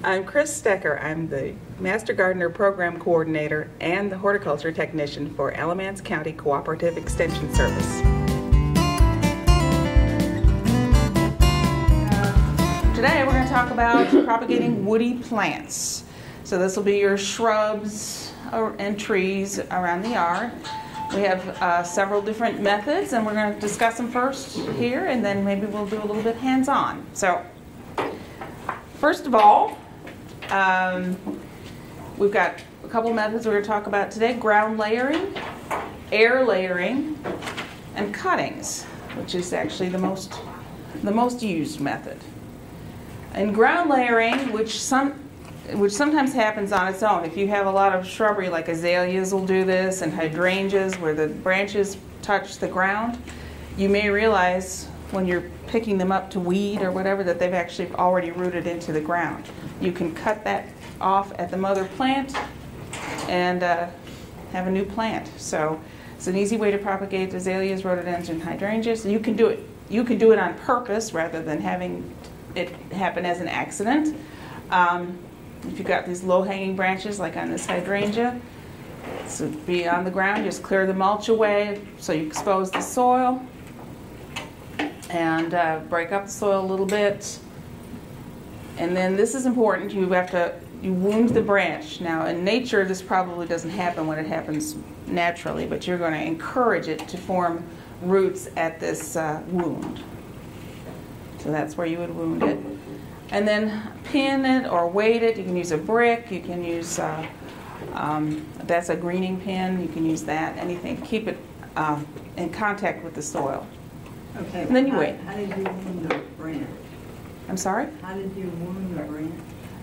I'm Chris Stecker. I'm the Master Gardener Program Coordinator and the Horticulture Technician for Alamance County Cooperative Extension Service. Today we're going to talk about propagating woody plants. So this will be your shrubs and trees around the yard. We have several different methods, and we're going to discuss them first here, and then maybe we'll do a little bit hands-on. So first of all, we've got a couple methods we're going to talk about today: ground layering, air layering, and cuttings, which is actually the most used method. And ground layering, which sometimes happens on its own. If you have a lot of shrubbery, like azaleas will do this, and hydrangeas, where the branches touch the ground, you may realize when you're picking them up to weed or whatever that they've actually already rooted into the ground. You can cut that off at the mother plant and have a new plant. So it's an easy way to propagate azaleas, rhododendrons, and hydrangeas. You can do it on purpose rather than having it happen as an accident. If you've got these low-hanging branches, like on this hydrangea, so be on the ground, just clear the mulch away so you expose the soil, and break up the soil a little bit. And then this is important, you wound the branch. Now in nature this probably doesn't happen when it happens naturally, but you're going to encourage it to form roots at this wound. So that's where you would wound it. And then pin it or weight it. You can use a brick, you can use, that's a greening pin, you can use that, anything. Keep it in contact with the soil. Okay. And then you wait. How did you wound the branch? I'm sorry? How did you wound the branch?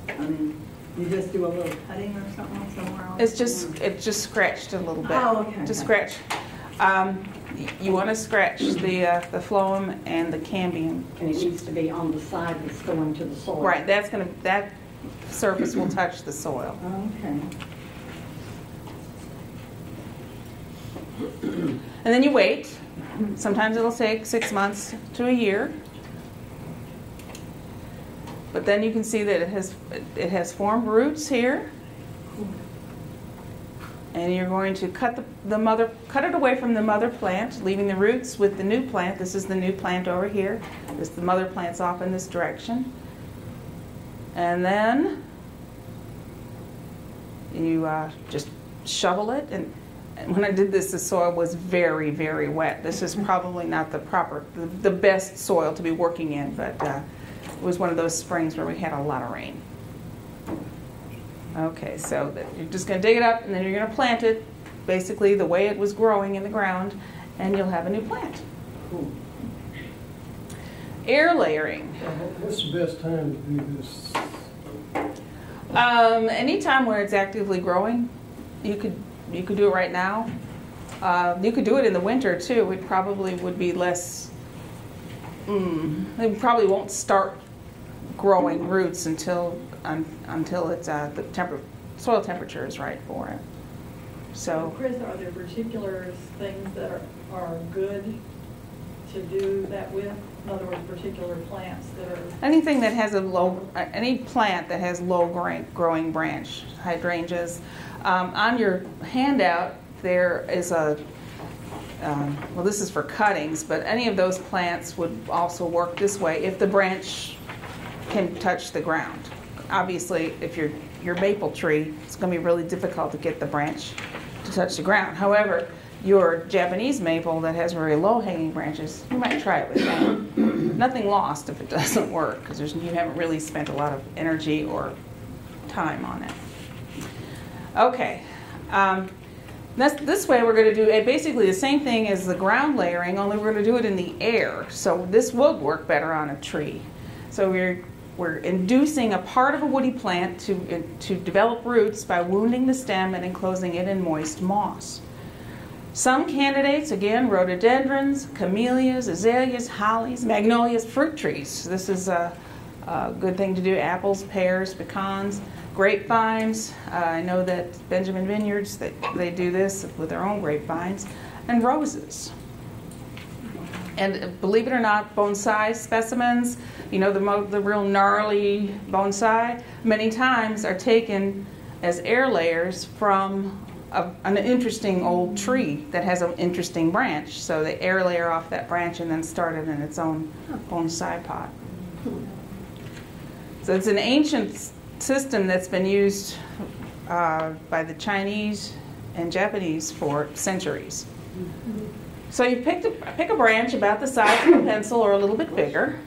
I mean, you just do a little cutting or something somewhere else? It's just scratched a little bit. Oh, okay. Just scratch. You want to scratch the phloem and the cambium. And it needs to be on the side that's going to the soil. Right. That surface will touch the soil. Okay. And then you wait. Sometimes it'll take 6 months to a year. But then you can see that it has formed roots here. And you're going to cut it away from the mother plant, leaving the roots with the new plant. This is the new plant over here. The mother plant's off in this direction. And then you just shovel it. And when I did this, the soil was very, very wet. This is probably not the best soil to be working in, but it was one of those springs where we had a lot of rain. Okay, so you're just going to dig it up, and then you're going to plant it basically the way it was growing in the ground, and you'll have a new plant. Cool. Air layering. What's the best time to do this? Anytime where it's actively growing. You could do it right now. You could do it in the winter too. It probably would be less. It probably won't start growing roots until it's the soil temperature is right for it. So, Chris, are there particular things that are good to do that with? In other words, particular plants that are anything that has any plant that has low growing branch, hydrangeas. On your handout there is well, this is for cuttings, but any of those plants would also work this way if the branch can touch the ground. Obviously, if your maple tree, it's going to be really difficult to get the branch to touch the ground. However, your Japanese maple that has very low-hanging branches, you might try it with that. Nothing lost if it doesn't work, because you haven't really spent a lot of energy or time on it. Okay. This way we're going to do basically the same thing as the ground layering, only we're going to do it in the air. So this would work better on a tree. So we're inducing a part of a woody plant to develop roots by wounding the stem and enclosing it in moist moss. Some candidates, again, rhododendrons, camellias, azaleas, hollies, magnolias, fruit trees. This is a good thing to do. Apples, pears, pecans, grapevines. I know that Benjamin Vineyards, they do this with their own grapevines, and roses. And believe it or not, bonsai specimens, you know, the real gnarly bonsai, many times are taken as air layers from an interesting old tree that has an interesting branch. So they air layer off that branch and then start it in its own bonsai pot. So it's an ancient system that's been used by the Chinese and Japanese for centuries. So you pick a branch about the size of a pencil or a little bit bigger.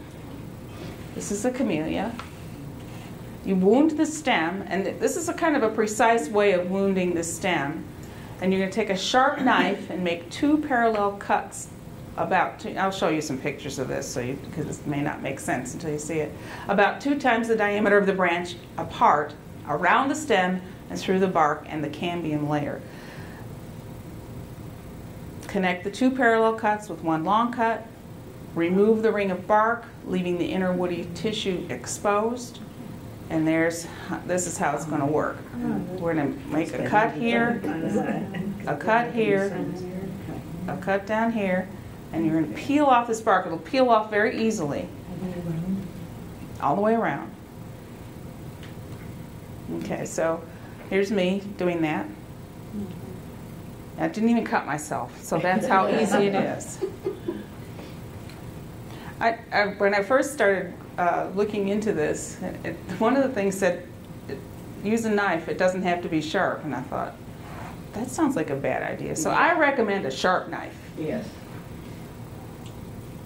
This is a camellia. You wound the stem, and this is a kind of a precise way of wounding the stem. And you're going to take a sharp knife and make 2 parallel cuts I'll show you some pictures of this because this may not make sense until you see it. About 2 times the diameter of the branch apart, around the stem and through the bark and the cambium layer. Connect the 2 parallel cuts with 1 long cut. Remove the ring of bark, leaving the inner woody tissue exposed. And this is how it's going to work. We're going to make a cut here, a cut here, a cut down here, and you're going to peel off this bark. It'll peel off very easily, all the way around. Okay, so here's me doing that. I didn't even cut myself, so that's how easy it is. When I first started looking into this, one of the things said, use a knife, it doesn't have to be sharp. And I thought, that sounds like a bad idea. So I recommend a sharp knife. Yes.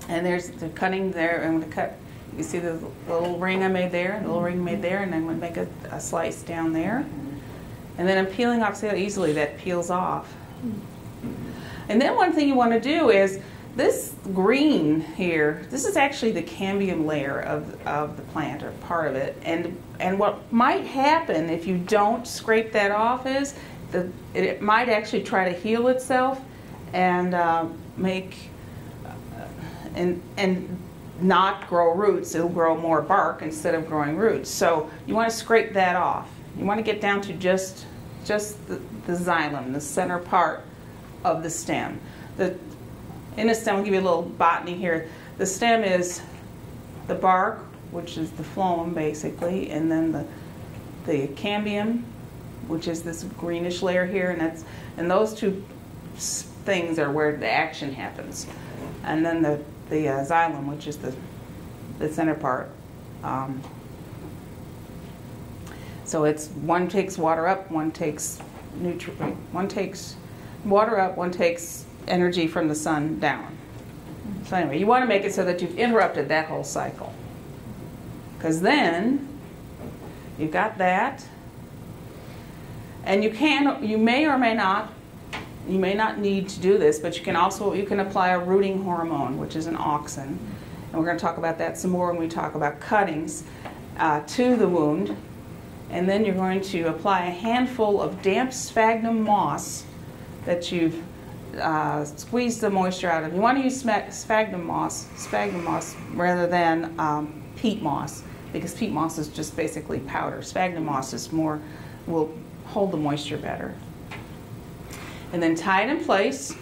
And there's the cutting there. I'm going to cut, you see the little ring I made there, the little ring made there, and I'm going to make a slice down there. And then I'm peeling off, see how easily that peels off. And then one thing you want to do is, this green here, this is actually the cambium layer of the plant, or part of it. And what might happen if you don't scrape that off is it might actually try to heal itself and and not grow roots. It'll grow more bark instead of growing roots. So you want to scrape that off. You want to get down to just the xylem, the center part of the stem. In a stem, I'll give you a little botany here. The stem is the bark, which is the phloem basically, and then the cambium, which is this greenish layer here, and those 2 things are where the action happens. And then the xylem, which is the center part. So it's one takes water up, one takes water up, one takes energy from the sun down. So anyway, you want to make it so that you've interrupted that whole cycle. Because then you've got that, and you may or may not, you may not need to do this, but you can apply a rooting hormone, which is an auxin. And we're going to talk about that some more when we talk about cuttings to the wound. And then you're going to apply a handful of damp sphagnum moss that you've squeeze the moisture out of. You want to use sphagnum moss rather than peat moss, because peat moss is just basically powder. Sphagnum moss will hold the moisture better. And then tie it in place.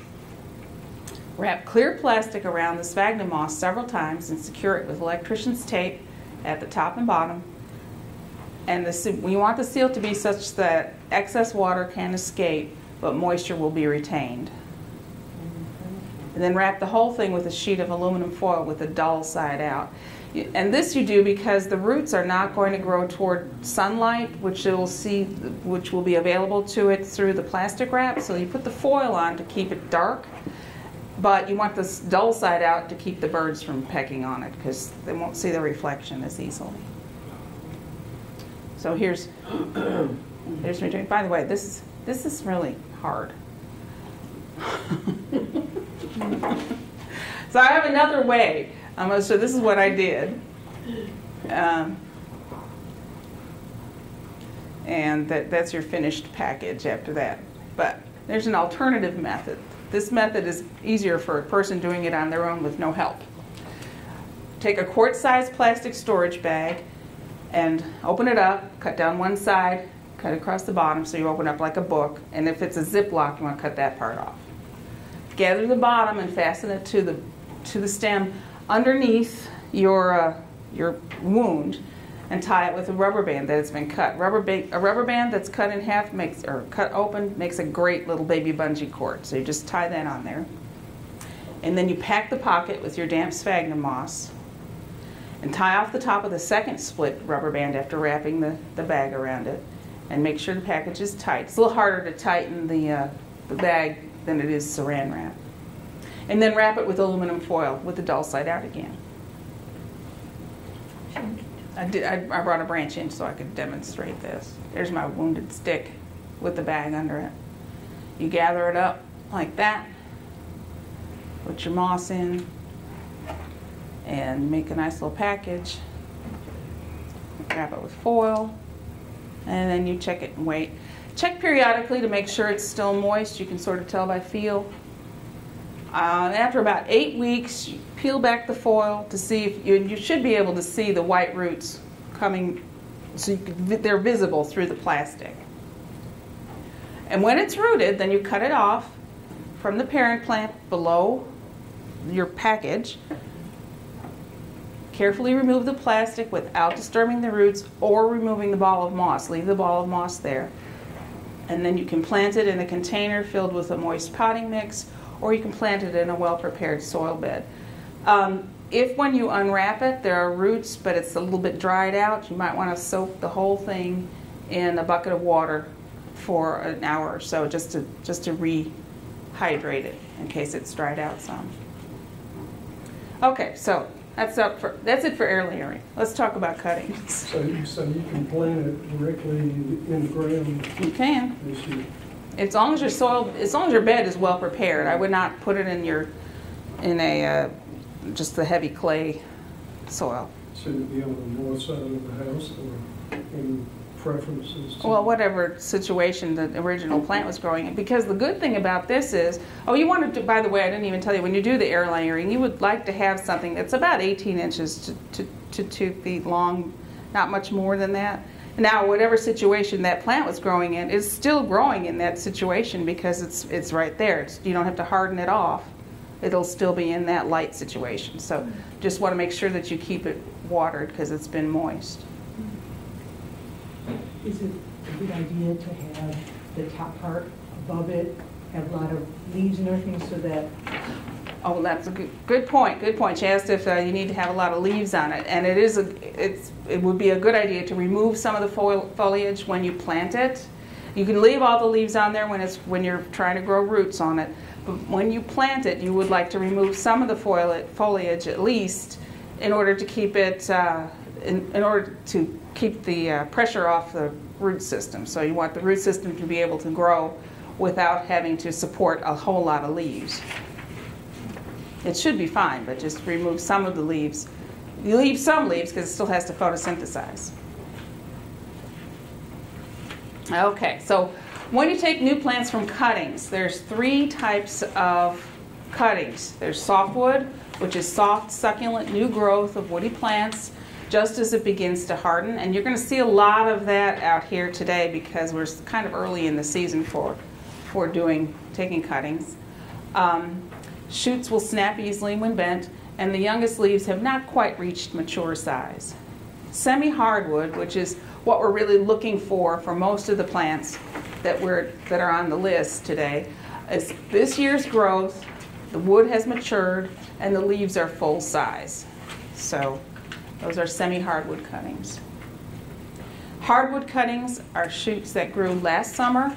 Wrap clear plastic around the sphagnum moss several times and secure it with electrician's tape at the top and bottom. And we want the seal to be such that excess water can escape, but moisture will be retained. And then wrap the whole thing with a sheet of aluminum foil with the dull side out. And this you do because the roots are not going to grow toward sunlight, which will be available to it through the plastic wrap. So you put the foil on to keep it dark, but you want this dull side out to keep the birds from pecking on it, because they won't see the reflection as easily. So here's me doing. By the way, this is really hard. So I have another way. So this is what I did. And that's your finished package after that. But there's an alternative method. This method is easier for a person doing it on their own with no help. Take a quart-sized plastic storage bag and open it up, cut down one side, cut across the bottom so you open up like a book. And if it's a Ziploc, you want to cut that part off. Gather the bottom and fasten it to to the stem underneath your wound and tie it with a rubber band that has been cut. A rubber band that's cut in half cut open makes a great little baby bungee cord. So you just tie that on there. And then you pack the pocket with your damp sphagnum moss and tie off the top of the second split rubber band after wrapping the bag around it. And make sure the package is tight. It's a little harder to tighten the bag than it is saran wrap. And then wrap it with aluminum foil with the dull side out again. I brought a branch in so I could demonstrate this. There's my wounded stick with the bag under it. You gather it up like that, put your moss in, and make a nice little package. Wrap it with foil, and then you check it and wait. Check periodically to make sure it's still moist. You can sort of tell by feel. After about 8 weeks, you peel back the foil to see if you should be able to see the white roots coming, so they're visible through the plastic. And when it's rooted, then you cut it off from the parent plant below your package. Carefully remove the plastic without disturbing the roots or removing the ball of moss. Leave the ball of moss there. And then you can plant it in a container filled with a moist potting mix, or you can plant it in a well-prepared soil bed. If when you unwrap it there are roots but it's a little bit dried out, you might want to soak the whole thing in a bucket of water for an hour or so just to rehydrate it in case it's dried out some. Okay, so that's it for air layering. Let's talk about cuttings. So you can plant it directly in the ground. You can. This year. As long as your bed is well prepared. I would not put it in just the heavy clay soil. Should it be on the north side of the house or in preferences? Well, whatever situation the original plant was growing in. Because the good thing about this is, you want to do, by the way, I didn't even tell you, when you do the air layering, you would like to have something that's about 18 inches to 2 feet long, not much more than that. Now, whatever situation that plant was growing in is still growing in that situation because it's right there. You don't have to harden it off. It'll still be in that light situation. So just want to make sure that you keep it watered because it's been moist. Is it a good idea to have the top part above it have a lot of leaves and everything so that... Oh, that's a good point. Good point. She asked if you need to have a lot of leaves on it, and it would be a good idea to remove some of the foliage when you plant it. You can leave all the leaves on there when you're trying to grow roots on it, but when you plant it, you would like to remove some of the foliage at least in order to keep it in order to keep the pressure off the root system. So you want the root system to be able to grow without having to support a whole lot of leaves. It should be fine, but just remove some of the leaves. You leave some leaves because it still has to photosynthesize. Okay, so when you take new plants from cuttings, there's 3 types of cuttings. There's softwood, which is soft, succulent, new growth of woody plants just as it begins to harden. And you're going to see a lot of that out here today because we're kind of early in the season for taking cuttings. Shoots will snap easily when bent, and the youngest leaves have not quite reached mature size. Semi-hardwood, which is what we're really looking for most of the plants that are on the list today, is this year's growth, the wood has matured, and the leaves are full size. So those are semi-hardwood cuttings. Hardwood cuttings are shoots that grew last summer,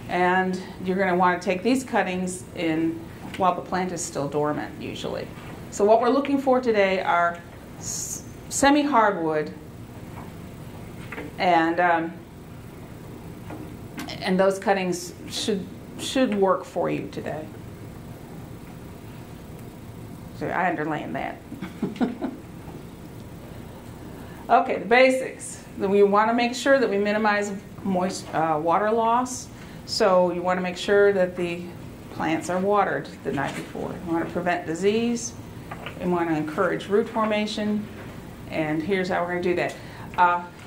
and you're going to want to take these cuttings in while the plant is still dormant, usually. So what we're looking for today are semi-hardwood, and those cuttings should work for you today. So I underline that. Okay, the basics. We want to make sure that we minimize water loss. So you want to make sure that the plants are watered the night before. You want to prevent disease. You want to encourage root formation. And here's how we're going to do that.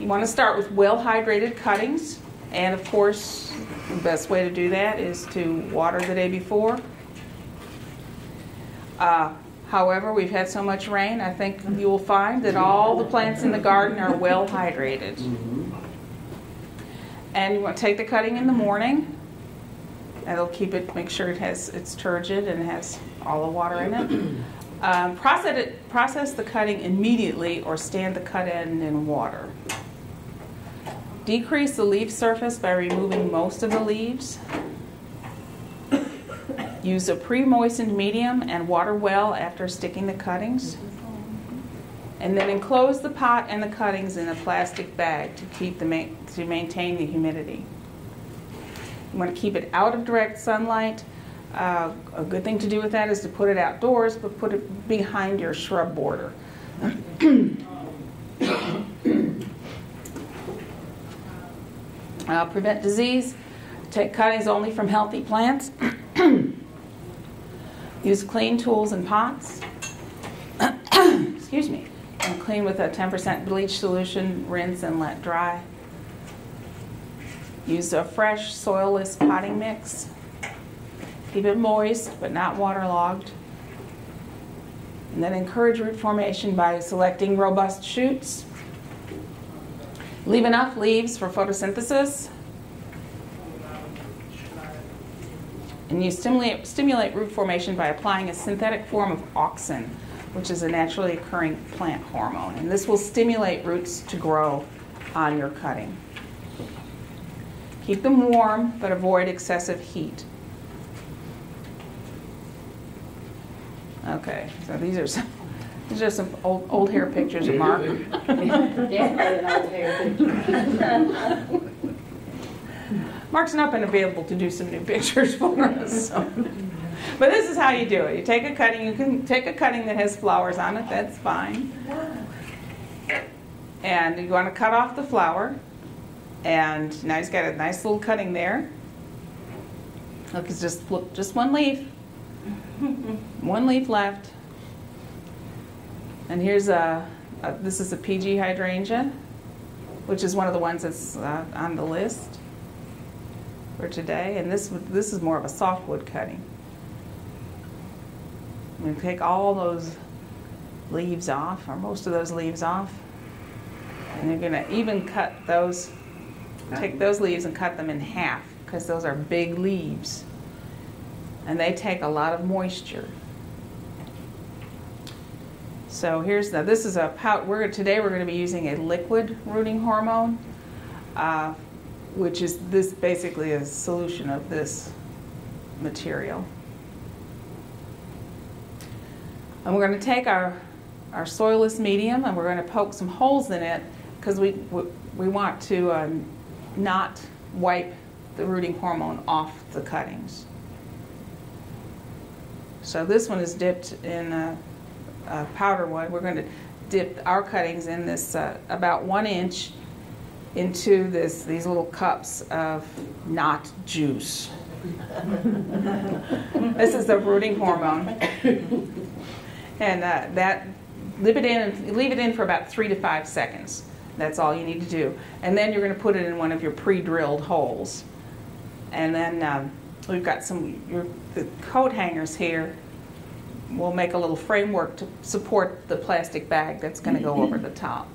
You want to start with well-hydrated cuttings. And of course, the best way to do that is to water the day before. However, we've had so much rain, I think you will find that all the plants in the garden are well hydrated. And you want to take the cutting in the morning. That'll keep it, make sure it's turgid and it has all the water in it. Process the cutting immediately or stand the cut end in water. Decrease the leaf surface by removing most of the leaves. Use a pre-moistened medium and water well after sticking the cuttings. And then enclose the pot and the cuttings in a plastic bag to maintain the humidity. You want to keep it out of direct sunlight. A good thing to do with that is to put it outdoors, but put it behind your shrub border. Prevent disease. Take cuttings only from healthy plants. Use clean tools and pots. Excuse me. And clean with a 10% bleach solution. Rinse and let dry. Use a fresh, soilless potting mix. Keep it moist, but not waterlogged. And then encourage root formation by selecting robust shoots. Leave enough leaves for photosynthesis. And you stimulate root formation by applying a synthetic form of auxin, which is a naturally occurring plant hormone. And this will stimulate roots to grow on your cutting. Keep them warm, but avoid excessive heat. Okay, so these are some old hair pictures of Mark. Definitely an old hair picture. Mark's not been available to do some new pictures for us. So. But this is how you do it. You take a cutting. You can take a cutting that has flowers on it. That's fine. And you want to cut off the flower. And now he's got a nice little cutting there. Look, it's just one leaf. One leaf left. And here's this is a PG hydrangea, which is one of the ones that's on the list for today. And this is more of a softwood cutting. I'm going to take all those leaves off, or most of those leaves off. And you're going to even cut those, take those leaves and cut them in half, because those are big leaves. And they take a lot of moisture. So here's this is a powder. Today we're going to be using a liquid rooting hormone, which is basically a solution of this material. And we're going to take our soilless medium and we're going to poke some holes in it because we want to not wipe the rooting hormone off the cuttings. So this one is dipped in powder wood. We're going to dip our cuttings in this about 1 inch into these little cups of knot juice. This is the rooting hormone. And that leave it in for about 3 to 5 seconds. That's all you need to do. And then you're going to put it in one of your pre-drilled holes. And then we've got the coat hangers here. We'll make a little framework to support the plastic bag that's going to go over the top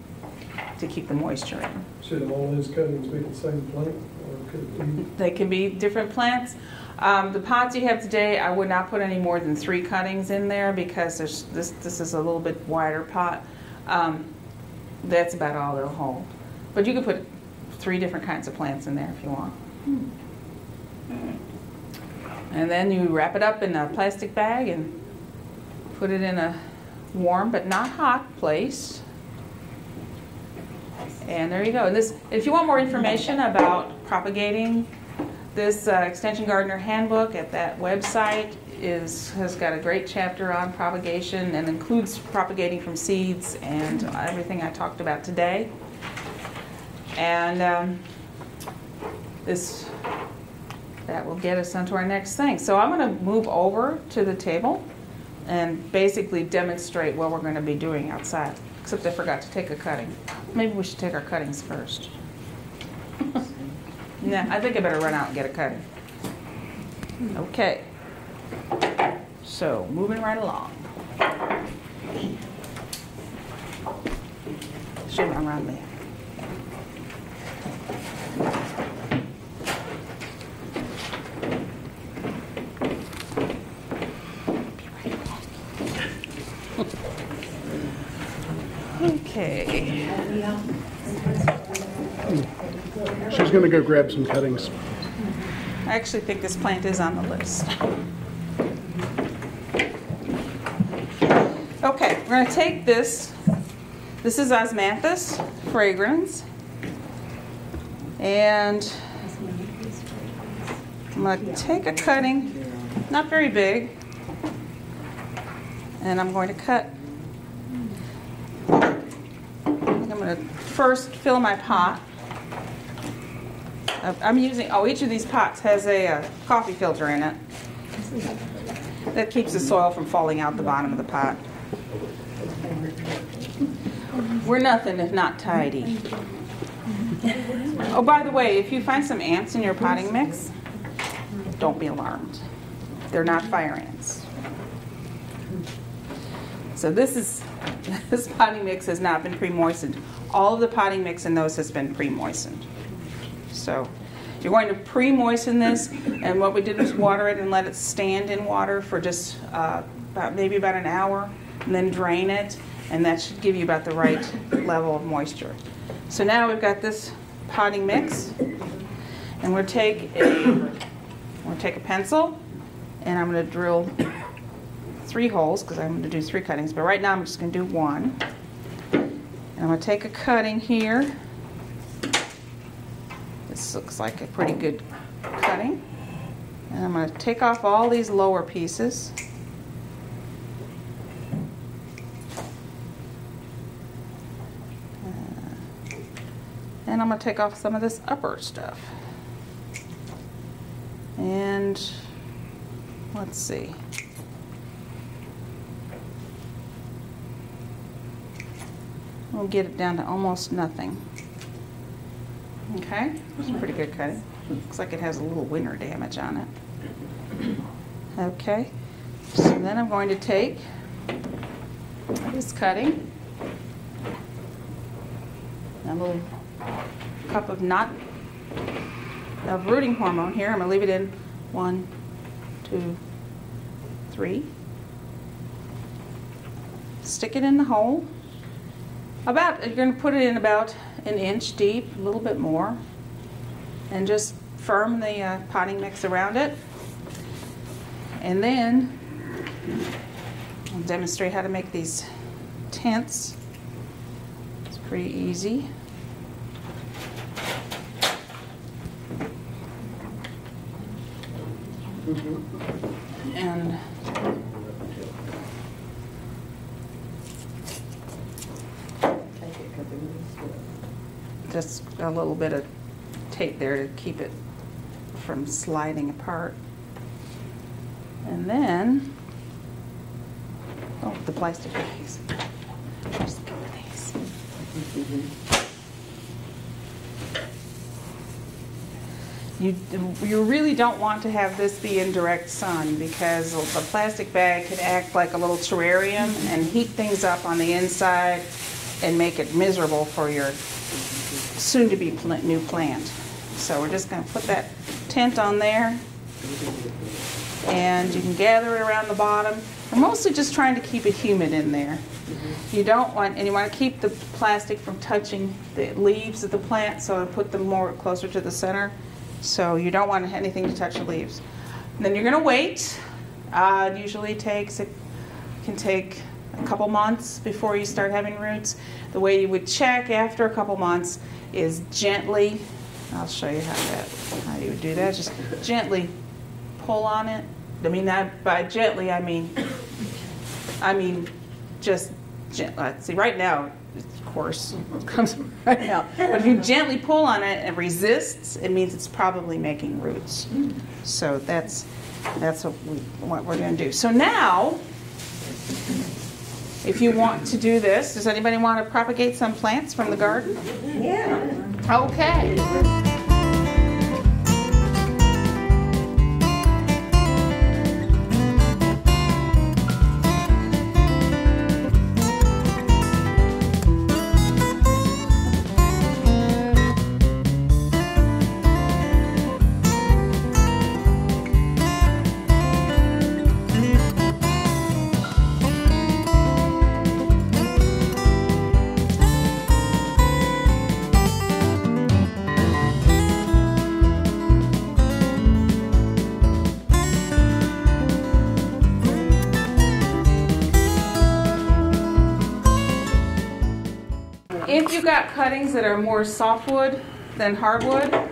to keep the moisture in. Should all these cuttings be the same plant, or could it be? They can be different plants. The pots you have today, I would not put any more than 3 cuttings in there because this is a little bit wider pot. That's about all they'll hold. But you can put 3 different kinds of plants in there if you want. And then you wrap it up in a plastic bag and put it in a warm but not hot place. And there you go. And if you want more information about propagating, this Extension Gardener Handbook at that website has got a great chapter on propagation and includes propagating from seeds and everything I talked about today. And that will get us onto our next thing. So I'm going to move over to the table and basically demonstrate what we're going to be doing outside. Except I forgot to take a cutting. Maybe we should take our cuttings first. Nah, I think I better run out and get a cutting. Okay. So, moving right along. Should around there. Okay. She's gonna go grab some cuttings. I actually think this plant is on the list. Okay, we're gonna take this. This is Osmanthus fragrans. And I'm gonna take a cutting, not very big, and I'm going to cut. I'm gonna first fill my pot. I'm using, each of these pots has a coffee filter in it. That keeps the soil from falling out the bottom of the pot. We're nothing if not tidy. Oh, by the way, if you find some ants in your potting mix, don't be alarmed. They're not fire ants. So this potting mix has not been pre-moistened. All of the potting mix in those has been pre-moistened. So you're going to pre-moisten this, and what we did was water it and let it stand in water for just maybe about an hour, and then drain it, and that should give you about the right level of moisture. So now we've got this potting mix, and we'll take a pencil, and I'm going to drill 3 holes because I'm going to do 3 cuttings, but right now I'm just going to do 1. And I'm going to take a cutting here. This looks like a pretty good cutting. And I'm going to take off all these lower pieces. And I'm going to take off some of this upper stuff. And let's see. We'll get it down to almost nothing. Okay, that's a pretty good cutting. Looks like it has a little winter damage on it. Okay, so then I'm going to take this cutting, a little cup of rooting hormone here. I'm going to leave it in 1, 2, 3. Stick it in the hole. You're going to put it in about an inch deep, a little bit more, and just firm the potting mix around it. And then I'll demonstrate how to make these tents. It's pretty easy. And just a little bit of tape there to keep it from sliding apart. And then, the plastic bags. Just go with these. You really don't want to have this be in direct sun because the plastic bag can act like a little terrarium and heat things up on the inside and make it miserable for your soon-to-be new plant. So we're just going to put that tent on there, and you can gather it around the bottom. We're mostly just trying to keep it humid in there. You want to keep the plastic from touching the leaves of the plant, so put them more closer to the center. So you don't want anything to touch the leaves. And then you're going to wait. It usually can take a couple months before you start having roots. The way you would check after a couple months is gently, I'll show you how you would do that. Just gently pull on it. By gently, I mean just gently. See, right now, of course, it comes right now. But if you gently pull on it and it resists, it means it's probably making roots. So that's what we're going to do. So now, if you want to do this, does anybody want to propagate some plants from the garden? Yeah. Okay. if you've got cuttings that are more softwood than hardwood,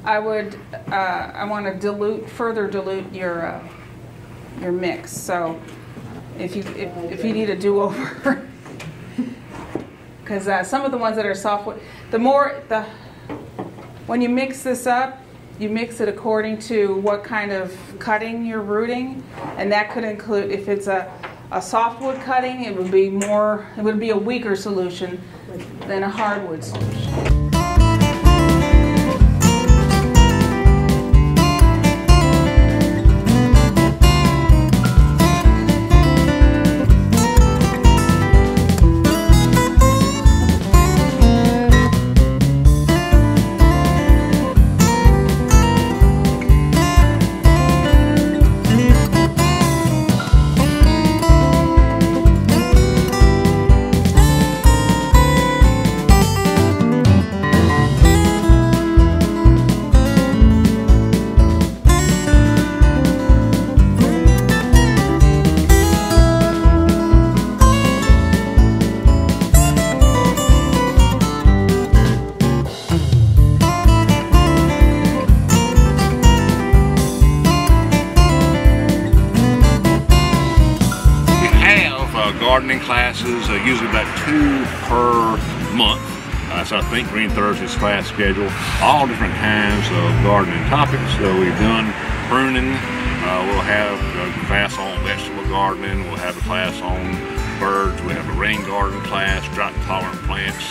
I would, I want to further dilute your mix. So if you need a do-over, because some of the ones that are softwood, when you mix this up, you mix it according to what kind of cutting you're rooting, and that could include, if it's a softwood cutting, it would be a weaker solution than a hardwood solution. Gardening classes, usually about 2 per month. So I think Green Thursday's class schedule. All different kinds of gardening topics. We've done pruning. We'll have a class on vegetable gardening. We'll have a class on birds. We have a rain garden class, drought-tolerant plants,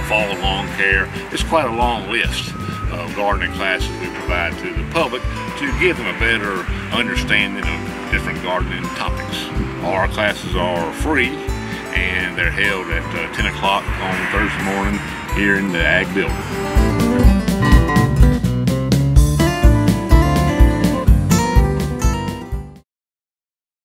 fall lawn care. It's quite a long list of gardening classes we provide to the public to give them a better understanding of different gardening topics. All our classes are free, and they're held at 10 o'clock on Thursday morning here in the Ag Building.